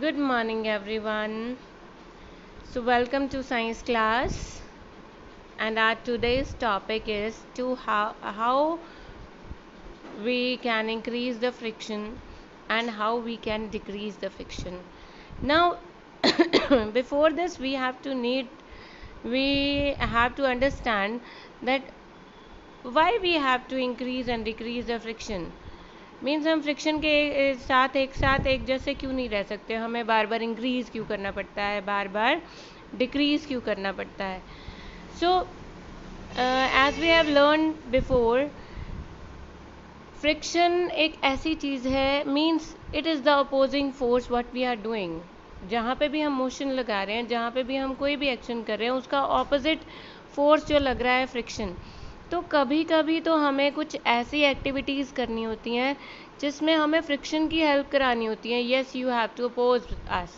Good morning, everyone. So, welcome to science class. And our today's topic is to how we can increase the friction and how we can decrease the friction. Now, before this, we have to understand that why we have to increase and decrease the friction. Means हम friction के साथ एक जैसे क्यों नहीं रह सकते, हमें बार बार इंक्रीज क्यों करना पड़ता है, बार बार डिक्रीज क्यों करना पड़ता है. So as we have learn before, friction एक ऐसी चीज़ है, means it is the opposing force what we are doing. जहाँ पे भी हम मोशन लगा रहे हैं, जहाँ पे भी हम कोई भी एक्शन कर रहे हैं, उसका ऑपोजिट फोर्स जो लग रहा है फ्रिक्शन. तो कभी कभी तो हमें कुछ ऐसी एक्टिविटीज़ करनी होती हैं जिसमें हमें फ्रिक्शन की हेल्प करानी होती है. Yes, you have to oppose us.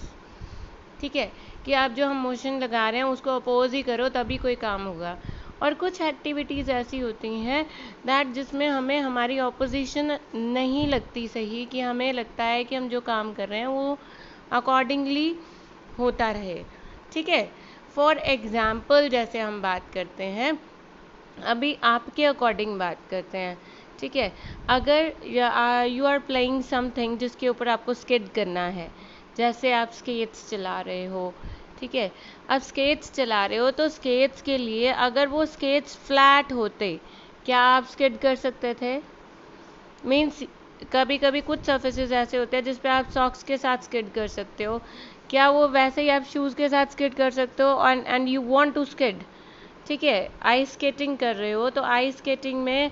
ठीक है कि आप जो हम मोशन लगा रहे हैं उसको अपोज ही करो तभी कोई काम होगा. और कुछ एक्टिविटीज़ ऐसी होती हैं दैट जिसमें हमें हमारी ऑपोजिशन नहीं लगती सही, कि हमें लगता है कि हम जो काम कर रहे हैं वो अकॉर्डिंगली होता रहे. ठीक है, फॉर एग्ज़ाम्पल जैसे हम बात करते हैं, अभी आपके अकॉर्डिंग बात करते हैं. ठीक है, अगर यू आर प्लेइंग समथिंग जिसके ऊपर आपको स्केट करना है, जैसे आप स्केट्स चला रहे हो. ठीक है, अब स्केट्स चला रहे हो तो स्केट्स के लिए अगर वो स्केट्स फ्लैट होते, क्या आप स्केट कर सकते थे? मीन्स कभी कभी कुछ सर्फेसेस ऐसे होते हैं जिस पे आप सॉक्स के साथ स्केट कर सकते हो, क्या वो वैसे ही आप शूज़ के साथ स्केट कर सकते हो? And you want to skate. ठीक है, आइस स्केटिंग कर रहे हो तो आइस स्केटिंग में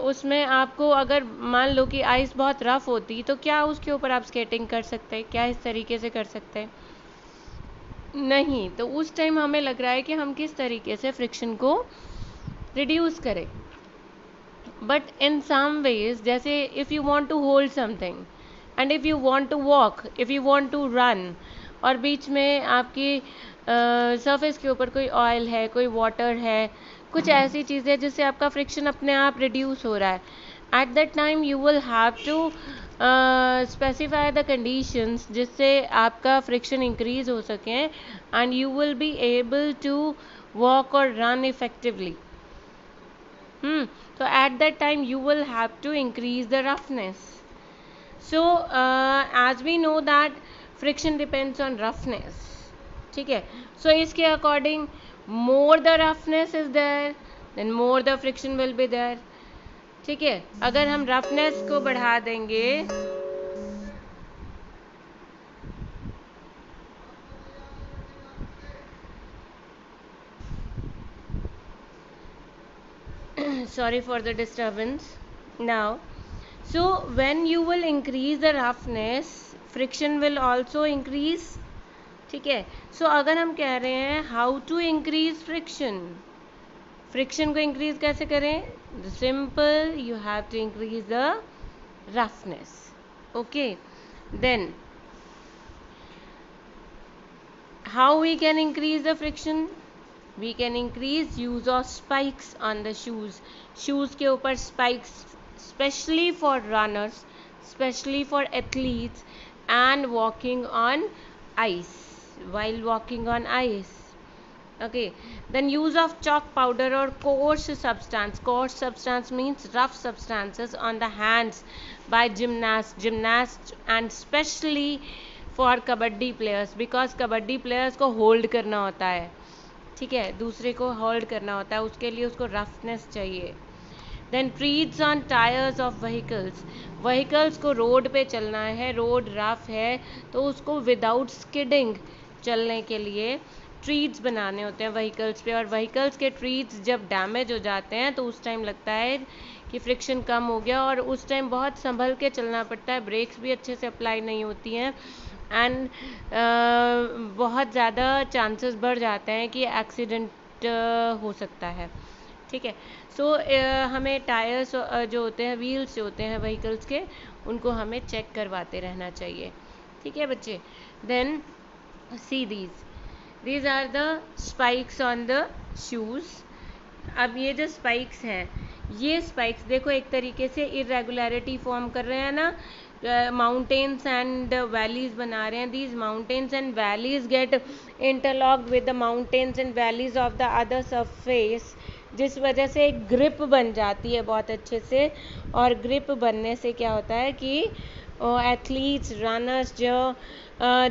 उसमें आपको अगर मान लो कि आइस बहुत रफ होती तो क्या उसके ऊपर आप स्केटिंग कर सकते? क्या इस तरीके से कर सकते? नहीं. तो उस टाइम हमें लग रहा है कि हम किस तरीके से फ्रिक्शन को रिड्यूस करें. बट इन सम वेज, जैसे if you want to hold something and if you want to walk, if you want to run, और बीच में आपकी सरफेस के ऊपर कोई ऑयल है, कोई वाटर है, कुछ ऐसी चीज़ें जिससे आपका फ्रिक्शन अपने आप रिड्यूस हो रहा है, at that time you will have to specify the conditions जिससे आपका फ्रिक्शन इंक्रीज हो सके and you will be able to walk और run effectively. So at that time you will have to increase the roughness. So as we know that friction depends on roughness. ठीक है, so इसके according more the roughness is there, then more the friction will be there. ठीक है, अगर हम roughness को बढ़ा देंगे sorry for the disturbance. Now, so when you will increase the roughness, friction will also increase. ठीक है, सो अगर हम कह रहे हैं how to increase friction, friction को इंक्रीज कैसे करें? Simple, you have to increase the roughness. Okay, then how we can increase the friction? We can increase use of spikes on the shoes. Shoes के ऊपर spikes, specially for runners, specially for athletes and walking on ice, while walking on ice. Okay, then use of chalk powder or coarse substance means rough substances on the hands by gymnasts and especially for kabaddi players, because kabaddi players को hold करना होता है. ठीक है, दूसरे को hold करना होता है, उसके लिए उसको रफनेस चाहिए. Then treads on tyres of vehicles को रोड पे चलना है, रोड रफ है तो उसको विदाउट स्किडिंग चलने के लिए ट्रीड्स बनाने होते हैं व्हीकल्स पे. और व्हीकल्स के ट्रीड्स जब डैमेज हो जाते हैं तो उस टाइम लगता है कि फ्रिक्शन कम हो गया, और उस टाइम बहुत संभल के चलना पड़ता है, ब्रेक्स भी अच्छे से अप्लाई नहीं होती हैं एंड बहुत ज़्यादा चांसेस बढ़ जाते हैं कि एक्सीडेंट हो सकता है. ठीक है, सो हमें टायर्स जो होते हैं, व्हील्स जो होते हैं व्हीकल्स के, उनको हमें चेक करवाते रहना चाहिए. ठीक है बच्चे, then see these are the spikes on the shoes. अब ये जो स्पाइक्स हैं, ये स्पाइक्स देखो एक तरीके से इरेगुलरिटी फॉर्म कर रहे हैं ना, माउंटेन्स एंड वैलीज बना रहे हैं, these mountains and valleys get interlocked with the mountains and valleys of the other surface, जिस वजह से एक ग्रिप बन जाती है बहुत अच्छे से। और ग्रिप बनने से क्या होता है कि एथलीट्स, रनर्स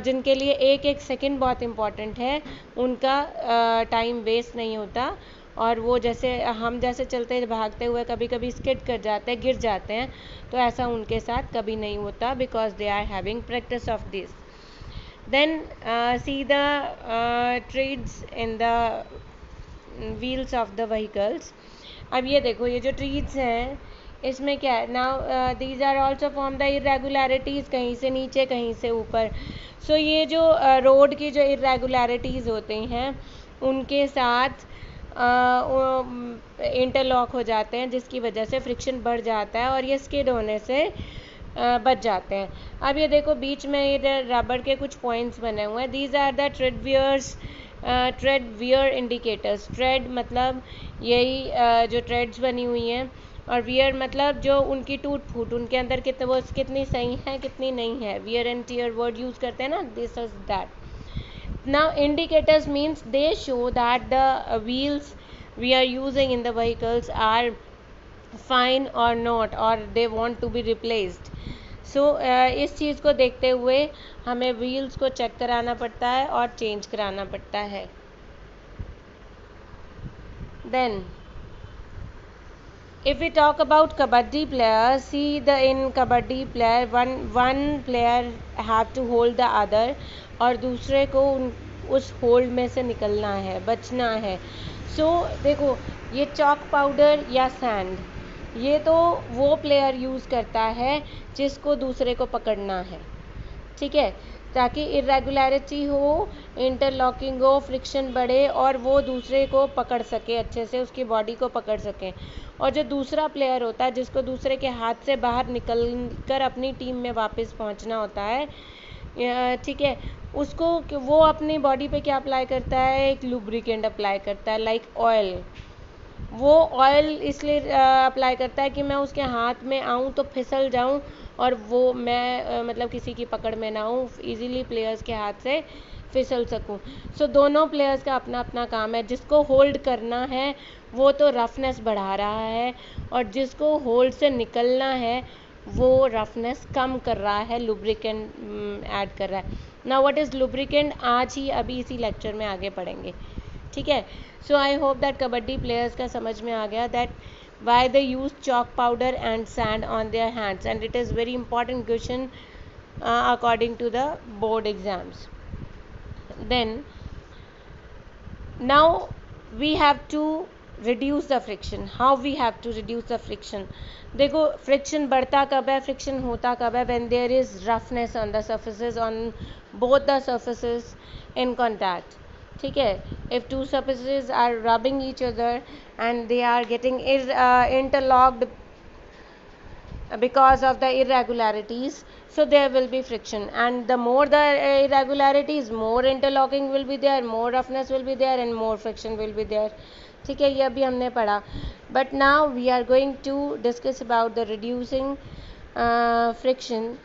जिनके लिए एक एक सेकंड बहुत इम्पॉर्टेंट है, उनका टाइम वेस्ट नहीं होता। और वो जैसे हम जैसे चलते भागते हुए कभी कभी स्किड कर जाते हैं, गिर जाते हैं, तो ऐसा उनके साथ कभी नहीं होता, because they are having practice of this. Then see the treads in the wheels of the vehicles. अब ये देखो, ये जो ट्रीड्स हैं इसमें क्या है, now these are also form the irregularities, कहीं से नीचे कहीं से ऊपर। सो ये जो रोड की जो इरेगुलरिटीज़ होते हैं उनके साथ इंटरलॉक हो जाते हैं, जिसकी वजह से फ्रिक्शन बढ़ जाता है और ये स्किड होने से बच जाते हैं। अब ये देखो बीच में ये रबड़ के कुछ पॉइंट्स बने हुए हैं, these are the tread wear indicators. Tread मतलब यही जो ट्रेड्स बनी हुई हैं, और वियर मतलब जो उनकी टूट फूट, उनके अंदर कितने वो कितनी सही है कितनी नहीं है, wear and tear word use करते हैं ना, this is that. Now indicators means they show that the wheels we are using in the vehicles are fine or not, or they want to be replaced. So इस चीज़ को देखते हुए हमें wheels को check कराना पड़ता है और चेंज कराना पड़ता है। Then if we talk about kabaddi players, see the in kabaddi player one player have to hold the other, और दूसरे को उस होल्ड में से निकलना है, बचना है। सो देखो ये चॉक पाउडर या सैंड, ये तो वो प्लेयर यूज़ करता है जिसको दूसरे को पकड़ना है, ठीक है, ताकि इरेगुलरिटी हो, इंटरलॉकिंग हो, फ्रिक्शन बढ़े और वो दूसरे को पकड़ सके, अच्छे से उसकी बॉडी को पकड़ सके। और जो दूसरा प्लेयर होता है जिसको दूसरे के हाथ से बाहर निकल कर अपनी टीम में वापस पहुंचना होता है, ठीक है, उसको वो अपनी बॉडी पे क्या अप्लाई करता है, एक लुब्रिकेंट अप्लाई करता है, लाइक ऑयल। वो ऑयल इसलिए अप्लाई करता है कि मैं उसके हाथ में आऊँ तो फिसल जाऊँ, और वो मैं मतलब किसी की पकड़ में ना हूँ, इजीली प्लेयर्स के हाथ से फिसल सकूँ। सो दोनों प्लेयर्स का अपना अपना काम है, जिसको होल्ड करना है वो तो रफनेस बढ़ा रहा है, और जिसको होल्ड से निकलना है वो रफनेस कम कर रहा है, लुब्रिकेंट ऐड कर रहा है। नाउ व्हाट इज़ लुब्रिकेंट, आज ही अभी इसी लेक्चर में आगे पढ़ेंगे, ठीक है। So I hope that kabaddi players का समझ में आ गया that why they use chalk powder and sand on their hands, and it is very important question according to the board exams. Then now we have to reduce the friction. How we have to reduce the friction? देखो friction बढ़ता कब है, friction होता कब है, when there is roughness on the surfaces, on both the surfaces in contact, ठीक है। if two surfaces are rubbing each other and they are getting interlocked because of the irregularities, so there will be friction, and the more the irregularities, more interlocking will be there, more roughness will be there, and more friction will be there, ठीक है। ये अभी हमने पढ़ा, but now we are going to discuss about the reducing friction.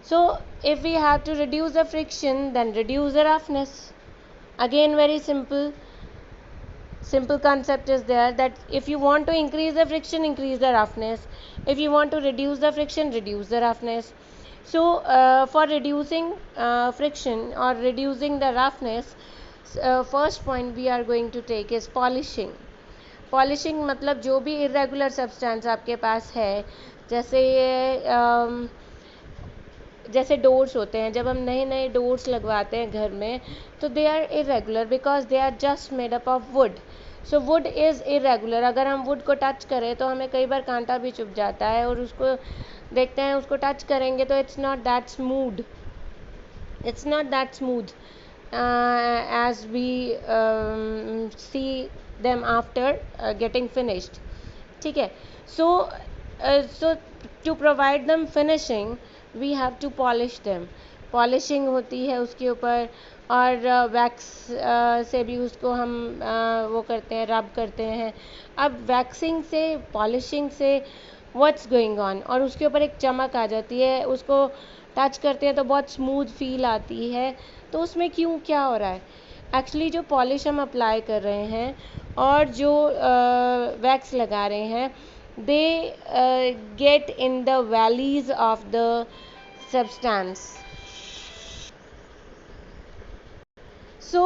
So if we have to reduce the friction, then reduce the roughness. Again very simple concept is there, that if you want to increase the friction, increase the roughness. If you want to reduce the friction, reduce the roughness. So for reducing friction or reducing the roughness, first point we are going to take is polishing. Polishing मतलब जो भी irregular substance आपके पास है, जैसे doors होते हैं, जब हम नए नए डोर्स लगवाते हैं घर में, तो they are irregular because they are just made up of wood. So wood is irregular, अगर हम वुड को टच करें तो हमें कई बार कांटा भी चुभ जाता है, और उसको देखते हैं, उसको टच करेंगे तो it's not that smooth as we see them after getting finished, ठीक है। so to provide them finishing we have to polish them. Polishing होती है उसके ऊपर, और वैक्स से भी उसको हम वो करते हैं, रब करते हैं। अब वैक्सिंग से, पॉलिशिंग से व्हाट्स गोइंग ऑन, और उसके ऊपर एक चमक आ जाती है, उसको टच करते हैं तो बहुत स्मूथ फील आती है। तो उसमें क्यों क्या हो रहा है, एक्चुअली जो पॉलिश हम अप्लाई कर रहे हैं और जो वैक्स लगा रहे हैं, they get in the valleys of the substance. So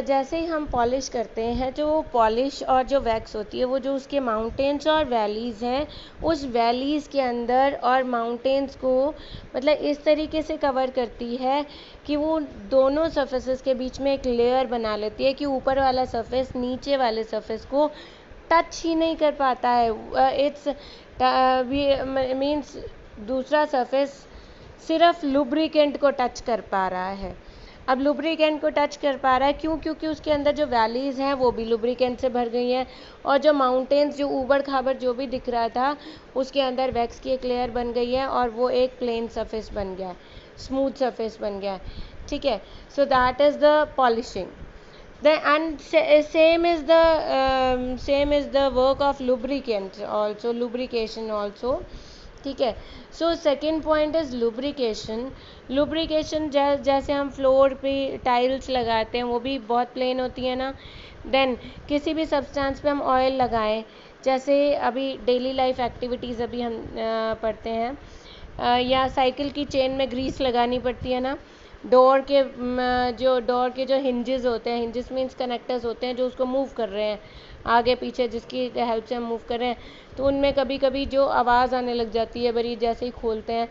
जैसे ही हम पॉलिश करते हैं, जो पॉलिश और जो वैक्स होती है वो जो उसके माउंटेन्स और वैलीज़ हैं, उस वैलीज़ के अंदर और माउंटेन्स को मतलब इस तरीके से कवर करती है कि वो दोनों सरफेसेस के बीच में एक लेयर बना लेती है कि ऊपर वाला सरफेस नीचे वाले सरफेस को टच ही नहीं कर पाता है। इट्स मीन्स दूसरा सरफेस सिर्फ लुब्रिकेंट को टच कर पा रहा है। अब लुब्रिकेंट को टच कर पा रहा है क्यों, क्योंकि उसके अंदर जो वैलीज़ हैं वो भी लुब्रिकेंट से भर गई हैं, और जो माउंटेन्स जो ऊबड़ खाबड़ जो भी दिख रहा था उसके अंदर वैक्स की एक लेयर बन गई है और वो एक प्लेन सरफेस बन गया है, स्मूथ सरफेस बन गया है। ठीक है, so that is the polishing. And same is the work of lubricant also, lubrication also. ठीक है, so second point is lubrication. Lubrication जैसे हम फ्लोर पे टाइल्स लगाते हैं वो भी बहुत प्लेन होती है ना, देन किसी भी सब्सटेंस पे हम ऑयल लगाएं, जैसे अभी डेली लाइफ एक्टिविटीज़ अभी हम पढ़ते हैं, या साइकिल की चेन में ग्रीस लगानी पड़ती है ना, डोर के जो हिंजेस होते हैं, हिंजेस मीन्स कनेक्टर्स होते हैं जो उसको मूव कर रहे हैं आगे पीछे, जिसकी हेल्प से हम मूव कर रहे हैं, तो उनमें कभी कभी जो आवाज़ आने लग जाती है बड़ी जैसे ही खोलते हैं।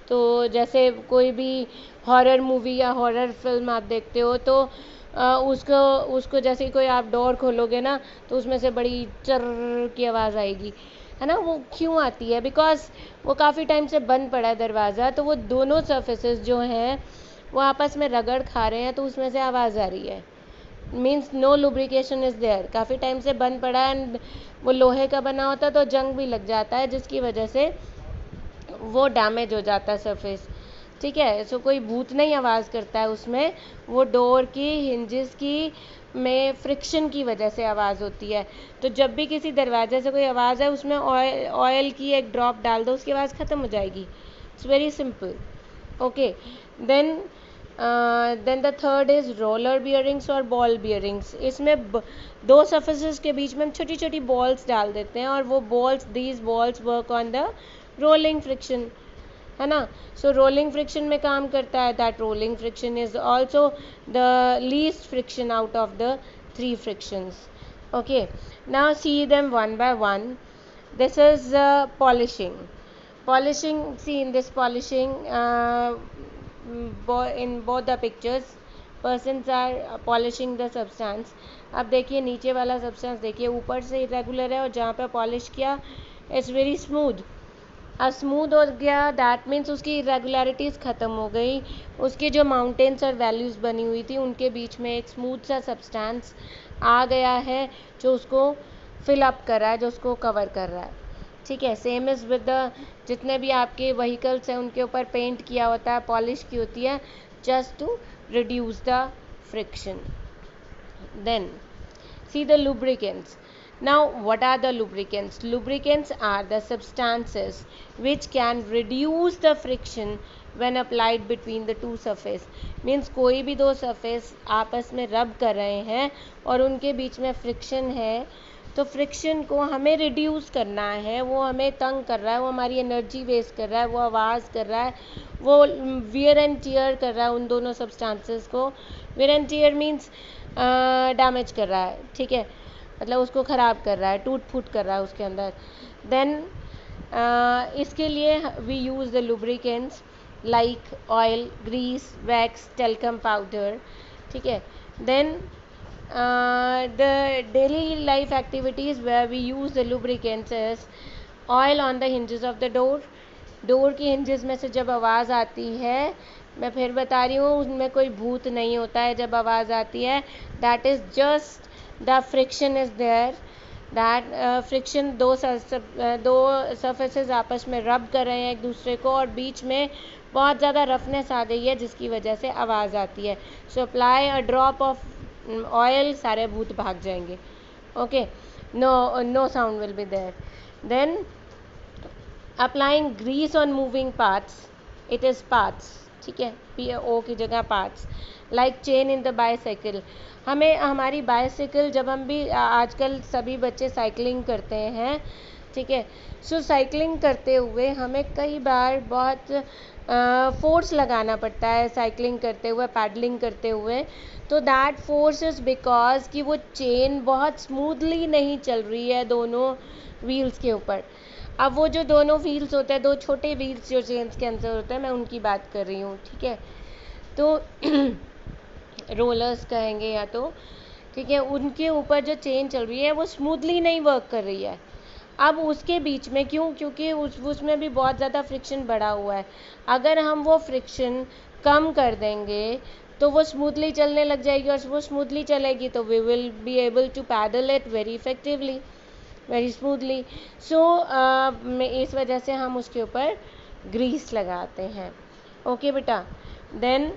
तो जैसे कोई भी हॉरर मूवी या हॉरर फिल्म आप देखते हो तो उसको जैसे ही कोई आप डोर खोलोगे ना तो उसमें से बड़ी चर्र की आवाज़ आएगी, है ना। वो क्यों आती है, बिकॉज वो काफ़ी टाइम से बंद पड़ा है दरवाज़ा, तो वो दोनों सर्फेसेस जो हैं वो आपस में रगड़ खा रहे हैं, तो उसमें से आवाज़ आ रही है। Means no lubrication is there, काफ़ी टाइम से बंद पड़ा है, एंड वो लोहे का बना होता है तो जंग भी लग जाता है, जिसकी वजह से वो डैमेज हो जाता है सरफेस। ठीक है, सो कोई भूत नहीं आवाज़ करता है उसमें, वो डोर की हिंजेस की में फ्रिक्शन की वजह से आवाज़ होती है। तो जब भी किसी दरवाजे से कोई आवाज़ है उसमें ऑयल की एक ड्रॉप डाल दो, उसकी आवाज़ ख़त्म हो जाएगी। It's very simple. Okay, then the third is roller bearings और बॉल बियरिंग्स। इसमें दो सरफेसेस के बीच में हम छोटी छोटी बॉल्स डाल देते हैं, और वो these balls work on the rolling friction, है ना। सो रोलिंग फ्रिक्शन में काम करता है, that rolling friction is also the least friction out of the three frictions. Okay, now see them one by one. This is polishing. See, in this polishing, in both the pictures persons are polishing the substance. अब देखिए नीचे वाला substance देखिए, ऊपर से irregular है और जहाँ पे पॉलिश किया इट्स वेरी स्मूथ। अब स्मूथ हो गया, दैट मीन्स उसकी इरेगुलरिटीज़ ख़त्म हो गई, उसके जो माउंटेन्स और वैल्यूज़ बनी हुई थी उनके बीच में एक स्मूथ सा सब्सटेंस आ गया है जो उसको फिल अप कर रहा है, जो उसको कवर कर रहा है। ठीक है, सेम इज़ विद द जितने भी आपके व्हीकल्स हैं उनके ऊपर पेंट किया होता है, पॉलिश की होती है, just to reduce the friction. Then see the lubricants. Now what are the lubricants? Lubricants are the substances which can reduce the friction when applied between the two surface. Means कोई भी दो surface आपस में रब कर रहे हैं और उनके बीच में friction है, तो फ्रिक्शन को हमें रिड्यूस करना है, वो हमें तंग कर रहा है, वो हमारी एनर्जी वेस्ट कर रहा है, वो आवाज़ कर रहा है, वो वियर एंड टियर कर रहा है उन दोनों सब्सटेंसेस को। Wear and tear means damage कर रहा है, ठीक है, मतलब उसको ख़राब कर रहा है, टूट फूट कर रहा है उसके अंदर। देन इसके लिए we use the lubricants like oil, grease, wax, talcum powder. ठीक है, then the daily life activities where we use the lubricants is oil on the hinges of the door. Door की हिंजेस में से जब आवाज़ आती है, मैं फिर बता रही हूँ, उनमें कोई भूत नहीं होता है जब आवाज़ आती है, that is just the friction is there, that friction दो सरफेसेस आपस में रब कर रहे हैं एक दूसरे को और बीच में बहुत ज़्यादा रफनेस आ गई है जिसकी वजह से आवाज़ आती है। So apply a drop of oil, सारे भूत भाग जाएंगे। Okay, no sound will be there. Then applying grease on moving parts, it is parts, ठीक है, पी ओ की जगह parts, like chain in the bicycle. हमें हमारी बाईसाइकिल, जब हम भी आजकल सभी बच्चे साइकिलिंग करते हैं, ठीक है, सो साइकिलिंग करते हुए हमें कई बार बहुत फोर्स लगाना पड़ता है साइकिलिंग करते हुए, पैडलिंग करते हुए। तो दैट फोर्स इज़ बिकॉज कि वो चेन बहुत स्मूथली नहीं चल रही है दोनों व्हील्स के ऊपर। अब वो जो दोनों व्हील्स होते हैं, दो छोटे व्हील्स जो चेन्स के अंदर होते हैं, मैं उनकी बात कर रही हूँ, ठीक है, तो रोलर्स कहेंगे या तो, ठीक है, उनके ऊपर जो चेन चल रही है वो स्मूथली नहीं वर्क कर रही है। अब उसके बीच में क्यों, क्योंकि उसमें भी बहुत ज़्यादा फ्रिक्शन बढ़ा हुआ है। अगर हम वो फ्रिक्शन कम कर देंगे तो वो स्मूथली चलने लग जाएगी, और वो स्मूथली चलेगी तो we will be able to paddle it very effectively, very smoothly. So इस वजह से हम उसके ऊपर ग्रीस लगाते हैं। ओके बेटा, then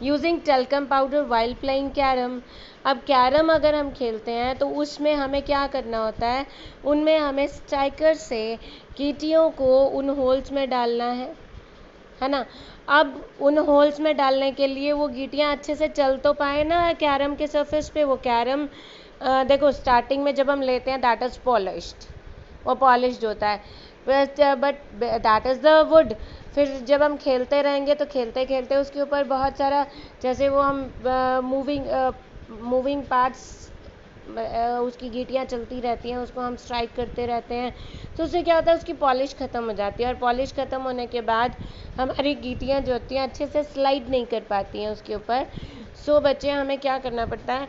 using talcum powder while playing carrom. अब कैरम अगर हम खेलते हैं तो उसमें हमें क्या करना होता है, उनमें हमें स्ट्राइकर से गीटियों को उन होल्स में डालना है ना। अब उन होल्स में डालने के लिए वो गीटियाँ अच्छे से चल तो पाए ना कैरम के सरफेस पे। वो कैरम देखो स्टार्टिंग में जब हम लेते हैं दैट इज़ पॉलिश्ड, वो पॉलिश्ड होता है, but that is the wood. फिर जब हम खेलते रहेंगे तो खेलते खेलते उसके ऊपर बहुत सारा, जैसे वो हम मूविंग पार्ट्स, उसकी गीटियाँ चलती रहती हैं, उसको हम स्ट्राइक करते रहते हैं, तो उससे क्या होता है, उसकी पॉलिश ख़त्म हो जाती है, और पॉलिश ख़त्म होने के बाद हमारी गीटियाँ जो होती हैं अच्छे से स्लाइड नहीं कर पाती हैं उसके ऊपर। सो बच्चे हमें क्या करना पड़ता है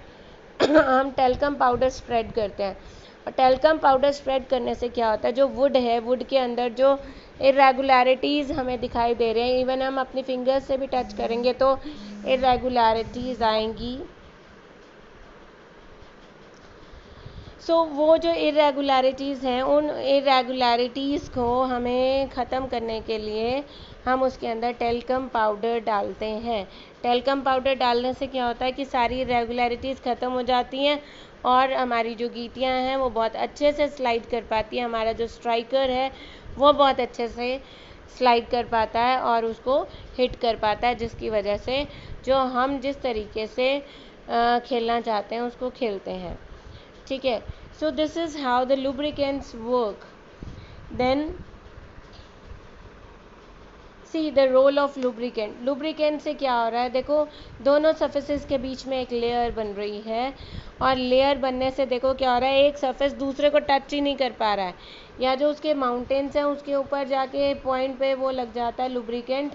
हम टेल्कम पाउडर स्प्रेड करते हैं, और टेल्कम पाउडर स्प्रेड करने से क्या होता है, जो वुड है, वुड के अंदर जो इरेगुलरिटीज़ हमें दिखाई दे रहे हैं, इवन हम अपनी फिंगर्स से भी टच करेंगे तो इरेगुलरिटीज़ आएंगी। सो वो जो इरेगुलरिटीज़ हैं, उन इरेगुलरिटीज़ को हमें ख़त्म करने के लिए हम उसके अंदर टेल्कम पाउडर डालते हैं। टेल्कम पाउडर डालने से क्या होता है कि सारी इरेगुलरिटीज़ ख़त्म हो जाती हैं, और हमारी जो गीटियाँ हैं वो बहुत अच्छे से स्लाइड कर पाती हैं। हमारा जो स्ट्राइकर है वो बहुत अच्छे से स्लाइड कर पाता है और उसको हिट कर पाता है, जिसकी वजह से जो हम जिस तरीके से खेलना चाहते हैं उसको खेलते हैं, ठीक है। So this is how the lubricants work. Then see the role of lubricant. Lubricant से क्या हो रहा है, देखो दोनों सरफेसेस के बीच में एक लेयर बन रही है, और लेयर बनने से देखो क्या हो रहा है, एक सरफेस दूसरे को टच ही नहीं कर पा रहा है, या जो उसके माउंटेन्स हैं उसके ऊपर जाके पॉइंट पे वो लग जाता है लुब्रिकेंट,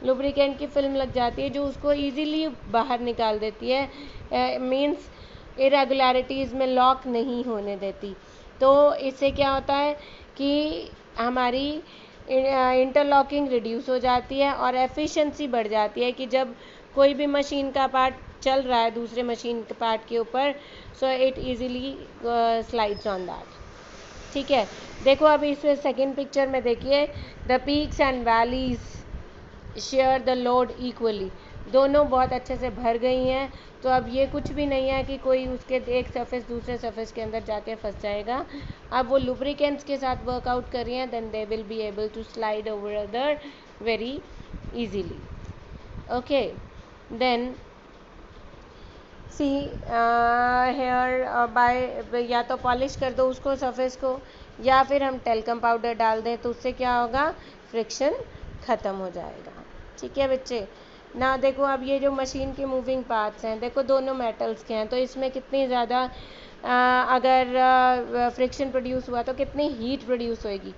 लुब्रिकेंट की फिल्म लग जाती है जो उसको ईजीली बाहर निकाल देती है, मीन्स इरेगुलरिटीज़ में लॉक नहीं होने देती। तो इससे क्या होता है कि हमारी इंटरलॉकिंग रिड्यूस हो जाती है और एफिशिएंसी बढ़ जाती है, कि जब कोई भी मशीन का पार्ट चल रहा है दूसरे मशीन के पार्ट के ऊपर, so it easily slides on that, ठीक है। देखो अभी इसमें सेकेंड पिक्चर में देखिए, the peaks and valleys share the load equally, दोनों बहुत अच्छे से भर गई हैं। तो अब ये कुछ भी नहीं है कि कोई उसके एक सरफेस दूसरे सरफेस के अंदर जाके फंस जाएगा। अब वो लुब्रिकेंट्स के साथ वर्कआउट कर रही हैं, then they will be able to slide over other very easily. Okay, then see here by, या तो पॉलिश कर दो उसको सरफेस को, या फिर हम टेल्कम पाउडर डाल दें, तो उससे क्या होगा, फ्रिक्शन ख़त्म हो जाएगा, ठीक है बच्चे। ना देखो अब ये जो मशीन के मूविंग पार्ट्स हैं, देखो दोनों मेटल्स के हैं, तो इसमें कितनी ज़्यादा अगर फ्रिक्शन प्रोड्यूस हुआ तो कितनी हीट प्रोड्यूस होएगी,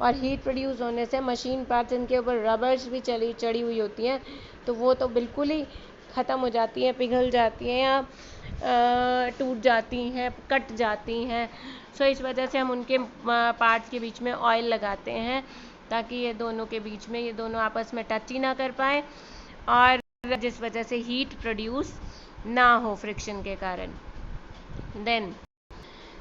और हीट प्रोड्यूस होने से मशीन पार्ट्स, इनके ऊपर रबर्स भी चढ़ी हुई होती हैं, तो वो तो बिल्कुल ही ख़त्म हो जाती हैं, पिघल जाती हैं या टूट जाती हैं, कट जाती हैं। सो इस वजह से हम उनके पार्ट्स के बीच में ऑयल लगाते हैं, ताकि ये दोनों के बीच में ये दोनों आपस में टच ही ना कर पाए, और जिस वजह से हीट प्रोड्यूस ना हो फ्रिक्शन के कारण। देन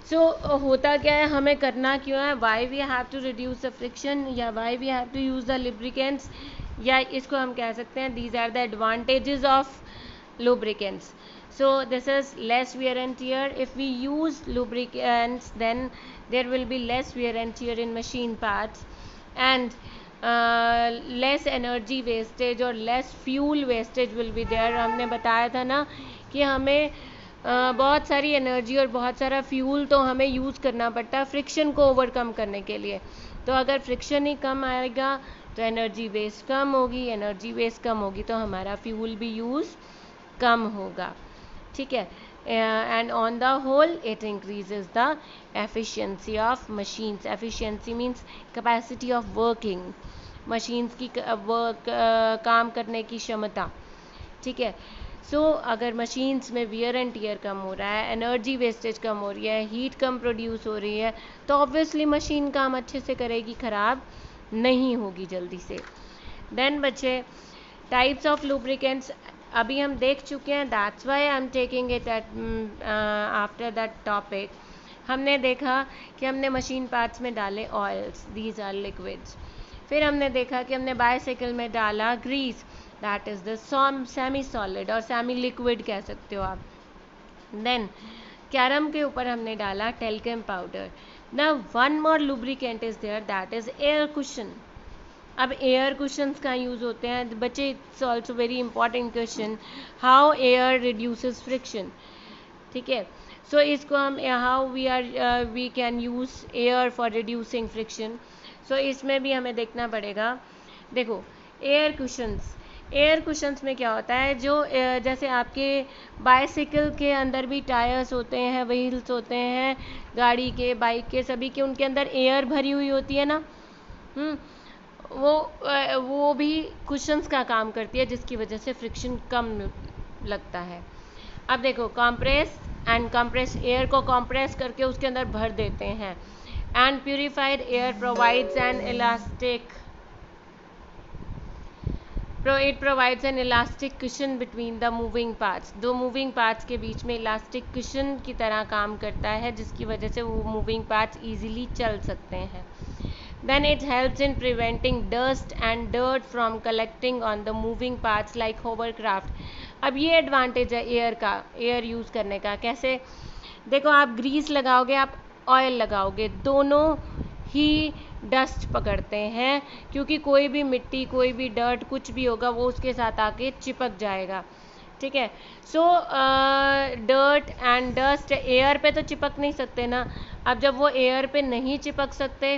सो होता क्या है, हमें करना क्यों है, why we have to reduce the friction, या why we have to use the lubricants, या इसको हम कह सकते हैं these are the advantages of lubricants. So this is less wear and tear. If we use lubricants, then there will be less wear and tear in machine parts, and less energy wastage और less fuel wastage will be there. हमने बताया था ना कि हमें बहुत सारी energy और बहुत सारा फ्यूल तो हमें यूज़ करना पड़ता है फ्रिक्शन को ओवरकम करने के लिए. तो अगर फ्रिक्शन ही कम आएगा तो एनर्जी वेस्ट कम होगी, एनर्जी वेस्ट कम होगी तो हमारा फ्यूल भी यूज़ कम होगा. ठीक है. And on the whole it increases the efficiency of machines. Efficiency means capacity of working, machines की काम करने की क्षमता. ठीक है. सो अगर मशीन्स में वियर एंड टीयर कम हो रहा है, एनर्जी वेस्टेज कम हो रही है, हीट कम प्रोड्यूस हो रही है, तो ऑब्वियसली मशीन काम अच्छे से करेगी, ख़राब नहीं होगी जल्दी से. देन बच्चे टाइप्स ऑफ लुब्रिकेंट्स अभी हम देख चुके हैं. That's why I am taking it after that topic. हमने देखा कि हमने मशीन पार्ट्स में डाले ऑयल्स, दीज आर लिक्विड्स. फिर हमने देखा कि हमने बाइसाइकिल में डाला grease, that is the semi solid और सेमी लिक्विड कह सकते हो आप. देन कैरम के ऊपर हमने डाला talcum powder. Now one more lubricant is there, that is air cushion. अब एयर कुशंस का यूज़ होते हैं बच्चे. It's also very important question, how air reduces friction. ठीक है. सो इसको हम how we can use air for reducing friction. So इसमें भी हमें देखना पड़ेगा. देखो एयर कुशंस में क्या होता है, जो जैसे आपके बाइसाइकिल के अंदर भी टायर्स होते हैं, व्हील्स होते हैं, गाड़ी के, बाइक के, सभी के उनके अंदर एयर भरी हुई होती है ना. वो भी कुशंस का काम करती है, जिसकी वजह से फ्रिक्शन कम लगता है. अब देखो कंप्रेस एंड कंप्रेस एयर को कंप्रेस करके उसके अंदर भर देते हैं. And purified air provides N elastic it provides an elastic cushion between the moving parts. दो मूविंग पार्ट्स के बीच में इलास्टिक कुशन की तरह काम करता है, जिसकी वजह से वो मूविंग पार्ट्स इजीली चल सकते हैं. Then it helps in preventing dust and dirt from collecting on the moving parts like hovercraft. अब ये एडवांटेज है एयर का, एयर यूज़ करने का. कैसे? देखो आप ग्रीस लगाओगे, आप ऑयल लगाओगे, दोनों ही डस्ट पकड़ते हैं, क्योंकि कोई भी मिट्टी, कोई भी डर्ट, कुछ भी होगा वो उसके साथ आके चिपक जाएगा. ठीक है. सो डर्ट एंड डस्ट एयर पे तो चिपक नहीं सकते ना. अब जब वो एयर पे नहीं चिपक सकते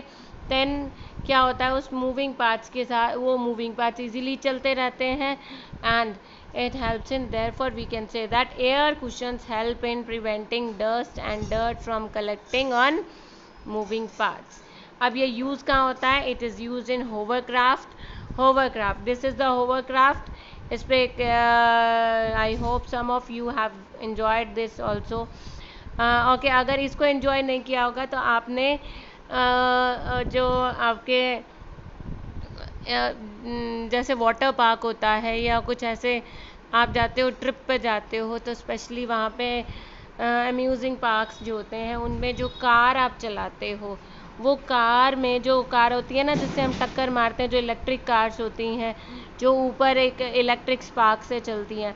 देन क्या होता है, उस मूविंग पार्ट्स के साथ वो मूविंग पार्ट्स इजीली चलते रहते हैं. And it helps in, therefore we can say that air cushions help in preventing dust and dirt from collecting on moving parts. अब ये यूज़ कहाँ होता है? It is use in hovercraft. This is the hovercraft. इस पे I hope some of you have enjoyed this also. Okay, अगर इसको enjoy नहीं किया होगा तो आपने जो आपके जैसे वाटर पार्क होता है या कुछ ऐसे आप जाते हो, ट्रिप पे जाते हो, तो स्पेशली वहाँ पे अम्यूजिंग पार्क्स जो होते हैं उनमें जो कार आप चलाते हो, वो कार में जो कार होती है ना जिससे हम टक्कर मारते हैं, जो इलेक्ट्रिक कार्स होती हैं जो ऊपर एक इलेक्ट्रिक स्पार्क से चलती हैं,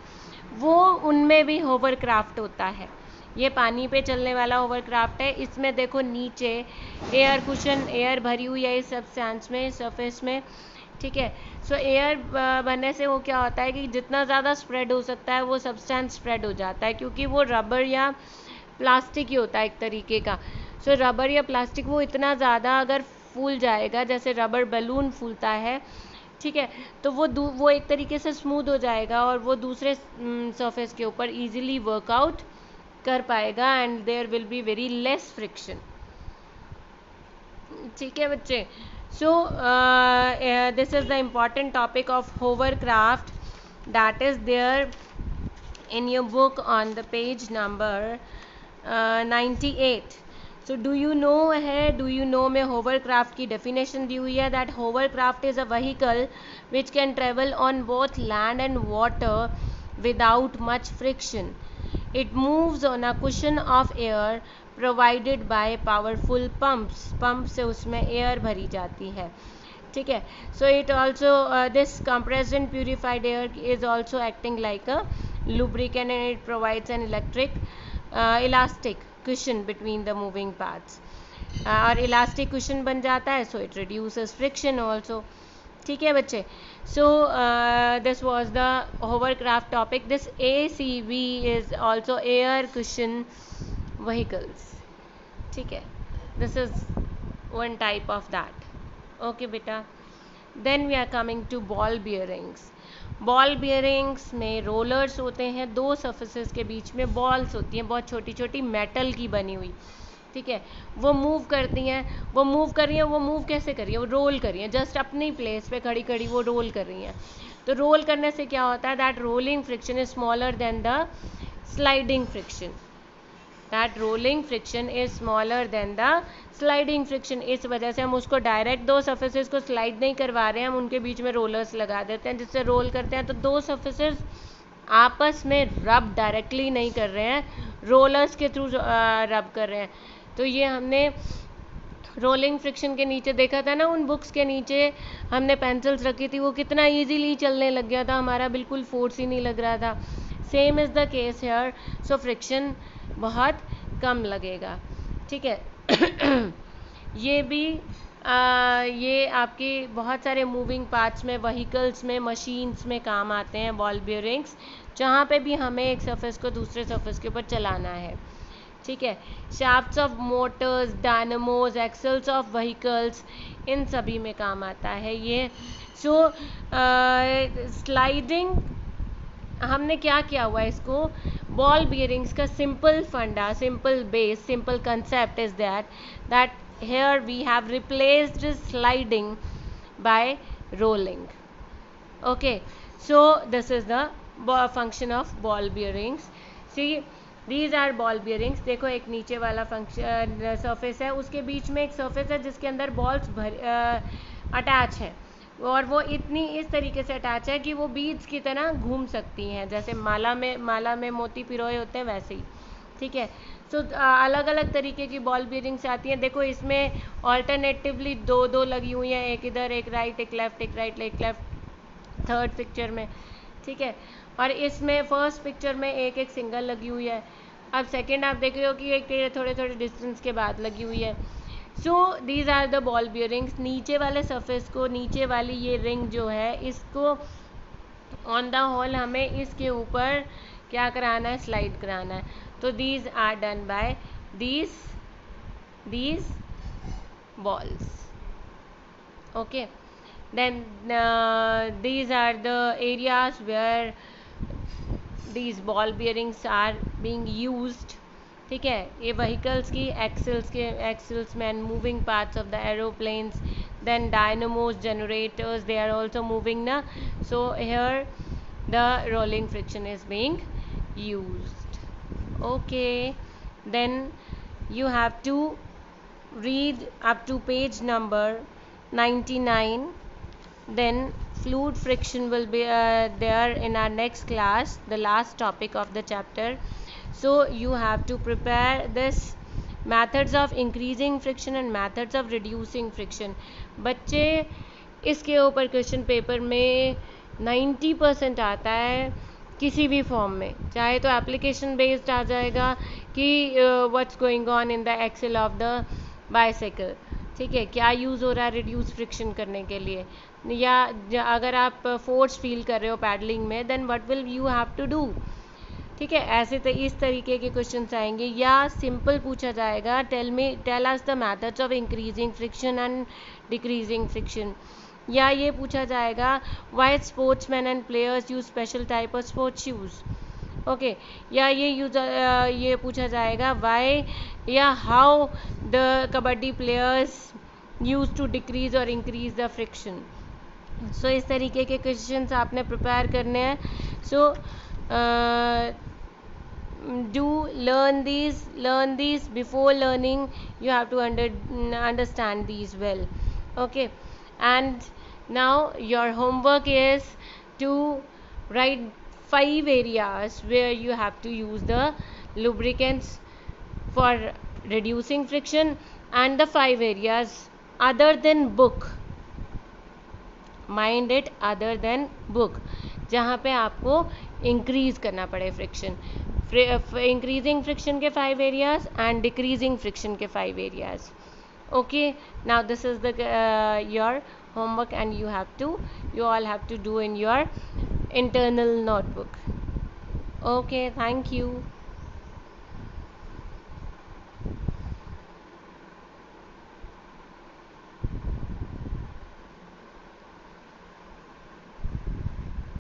वो उनमें भी होवरक्राफ्ट होता है. ये पानी पे चलने वाला होवरक्राफ्ट है. इसमें देखो नीचे एयर कुशन, एयर भरी हुई है इस सब्सटेंस में, सरफेस में. ठीक है. सो एयर बनने से वो क्या होता है कि जितना ज़्यादा स्प्रेड हो सकता है वो सब्सटेंस स्प्रेड हो जाता है, क्योंकि वो रबर या प्लास्टिक ही होता है एक तरीके का. सो रबर या प्लास्टिक वो इतना ज़्यादा अगर फूल जाएगा, जैसे रबर बैलून फूलता है, ठीक है, तो वो एक तरीके से स्मूथ हो जाएगा और वो दूसरे सरफेस के ऊपर इजीली वर्कआउट कर पाएगा and there will be very less friction. ठीक है बच्चे. So this is the important topic of hovercraft that is there in your book on the page number 98. So do you know में hovercraft की definition दी हुई है that hovercraft is a vehicle which can travel on both land and water without much friction. It moves on a cushion of air provided by powerful pump से उसमें air भरी जाती है. ठीक है. So it also this compressed and purified air is also acting like a lubricant and it provides an elastic cushion between the moving parts. और elastic question बन जाता है, so it reduces friction also. ठीक है बच्चे. So this was the hovercraft topic. This ACV is also air question vehicles. ठीक है, this is one type of that. Okay बेटा. Then we are coming to ball bearings. Ball bearings में rollers होते हैं, दो सर्फेसेस के बीच में balls होती हैं, बहुत छोटी छोटी मेटल की बनी हुई. ठीक है, वो मूव करती हैं, वो मूव कर रही हैं. वो मूव कैसे कर रही है? वो रोल कर रही हैं, जस्ट अपनी प्लेस पे खड़ी खड़ी वो रोल कर रही हैं. तो रोल करने से क्या होता है? That rolling friction is smaller than the sliding friction. That rolling friction is smaller than the sliding friction. इस वजह से हम उसको डायरेक्ट दो सर्फेसेस को स्लाइड नहीं करवा रहे हैं, हम उनके बीच में रोलर्स लगा देते हैं जिससे रोल करते हैं. तो दो सर्फेसेस आपस में रब डायरेक्टली नहीं कर रहे हैं, रोलर्स के थ्रू रब कर रहे हैं. तो ये हमने रोलिंग फ्रिक्शन के नीचे देखा था ना, उन बुक्स के नीचे हमने पेंसिल्स रखी थी, वो कितना इजीली चलने लग गया था, हमारा बिल्कुल फोर्स ही नहीं लग रहा था. Same is the case hair. So friction बहुत कम लगेगा. ठीक है. ये भी ये आपके बहुत सारे मूविंग पार्ट्स में, व्हीकल्स में, मशीन्स में काम आते हैं बॉल बियरिंग्स, जहाँ पे भी हमें एक सरफेस को दूसरे सरफेस के ऊपर चलाना है. ठीक है. Shafts of motors, dynamos, axles of vehicles, इन सभी में काम आता है ये. सो स्लाइडिंग हमने क्या किया हुआ है इसको, बॉल बियरिंग्स का सिंपल फंडा, simple base, simple concept is that here we have replaced sliding by rolling. Okay, so this is the function of ball bearings. See, these are ball bearings. देखो एक नीचे वाला फंक्शन सरफेस है, उसके बीच में एक सरफेस है जिसके अंदर बॉल्स अटैच है, और वो इतनी इस तरीके से अटैच है कि वो बीड्स की तरह घूम सकती हैं, जैसे माला में मोती पिरोए होते हैं वैसे ही. ठीक है. सो अलग अलग तरीके की बॉल बियरिंग्स आती हैं. देखो इसमें ऑल्टरनेटिवली दो लगी हुई हैं, एक इधर, एक राइट, एक लेफ्ट, एक राइट, एक लेफ्ट, थर्ड पिक्चर में. ठीक है. और इसमें फर्स्ट पिक्चर में एक एक सिंगल लगी हुई है. अब सेकंड आप देख रहे हो कि एक थोड़े थोड़े डिस्टेंस के बाद लगी हुई है. So these are the ball bearings. नीचे वाले सरफेस को, नीचे वाली ये रिंग जो है, इसको ऑन द होल हमें इसके ऊपर क्या कराना है? स्लाइड कराना है. तो these are done by these balls. Okay. Then these are the areas where these ball bearings are being used. ठीक है. ये व्हीकल्स की एक्सल्स में, moving parts of the aeroplanes, then dynamos, generators, they are also moving ना. So here the rolling friction is being used. Okay, then you have to read up to page number 99. Then fluid friction will be there in our next class, the last topic of the chapter. So you have to prepare this methods of increasing friction and methods of reducing friction. बच्चे इसके ऊपर question paper में 90% आता है किसी भी form में, चाहे तो एप्लीकेशन बेस्ड आ जाएगा कि what's going on in the axle of the bicycle. ठीक है, क्या यूज़ हो रहा है रिड्यूस फ्रिक्शन करने के लिए, या अगर आप फोर्स फील कर रहे हो पैडलिंग में, then what will you have to do. ठीक है, ऐसे तो इस तरीके के क्वेश्चंस आएंगे. या सिंपल पूछा जाएगा, tell us the methods of increasing friction and decreasing friction. या ये पूछा जाएगा, why sportsman and players use special type of sports shoes. Okay. या ये पूछा जाएगा, वाई या how the kabaddi players use to decrease और इंक्रीज द फ्रिक्शन. सो इस तरीके के क्वेश्चंस आपने प्रिपेयर करने हैं. सो do learn these before learning. You have to understand these well. Okay. And now your homework is to write 5 areas where you have to use the lubricants for reducing friction, and the 5 areas other than book. Mind it, other than book. जहाँ पे आपको increase करना पड़े friction, increasing friction के 5 areas and decreasing friction के 5 areas. Okay, now this is the your homework, and you all have to do in your internal notebook. Okay, thank you.